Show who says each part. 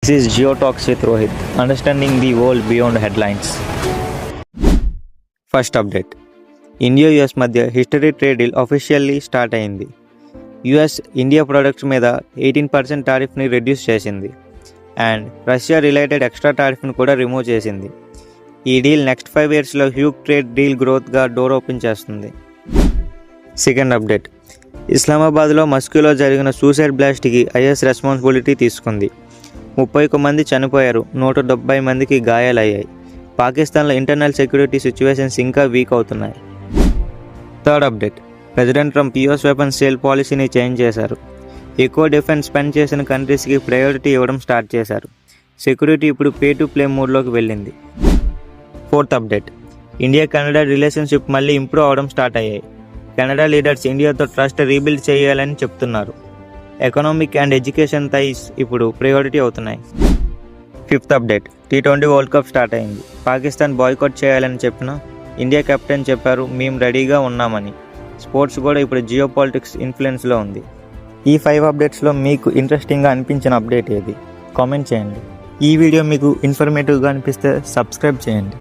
Speaker 1: This is GeoTalks with Rohit, understanding the world beyond headlines. First update. India US మధ్య history trade deal officially start అయింది. US India products మీద 18% టారిఫ్ని reduce చేసింది and Russia related extra టారిఫ్ని కూడా remove చేసింది. ఈ deal next 5 yearsలో హ్యూజ్ ట్రేడ్ డీల్ గ్రోత్గా డోర్ ఓపెన్ చేస్తుంది. Second update. ఇస్లామాబాద్లో మస్కీలో జరిగిన సూసైడ్ బ్లాస్ట్కి ఐఎస్ రెస్పాన్సిబిలిటీ తీసుకుంది. 31 మంది చనిపోయారు, 170 మందికి గాయాలయ్యాయి. పాకిస్తాన్లో ఇంటర్నల్ సెక్యూరిటీ సిచ్యువేషన్స్ ఇంకా వీక్ అవుతున్నాయి. Third update. President Trump US weapons sale పాలసీని చేంజ్ చేశారు. ఎక్కువ డిఫెన్స్ స్పెండ్ చేసిన కంట్రీస్కి ప్రయారిటీ ఇవ్వడం స్టార్ట్ చేశారు. సెక్యూరిటీ ఇప్పుడు పే టు ప్లే మోడ్లోకి వెళ్ళింది. Fourth update. India Canada relationship మళ్ళీ ఇంప్రూవ్ అవ్వడం స్టార్ట్ అయ్యాయి. కెనడా లీడర్స్ ఇండియాతో ట్రస్ట్ రీబిల్డ్ చేయాలని చెప్తున్నారు. ఎకనామిక్ అండ్ ఎడ్యుకేషన్ థైస్ ఇప్పుడు ప్రయారిటీ అవుతున్నాయి. Fifth update. T20 world cup start అయింది. పాకిస్తాన్ బాయ్కాట్ చేయాలని చెప్పినా ఇండియా కెప్టెన్ చెప్పారు మేము రెడీగా ఉన్నామని. స్పోర్ట్స్ కూడా ఇప్పుడు జియో పాలిటిక్స్ ఇన్ఫ్లుయెన్స్లో ఉంది. ఈ 5 అప్డేట్స్లో మీకు ఇంట్రెస్టింగ్గా అనిపించిన అప్డేట్ ఏది కామెంట్ చేయండి. ఈ వీడియో మీకు ఇన్ఫర్మేటివ్గా అనిపిస్తే సబ్స్క్రైబ్ చేయండి.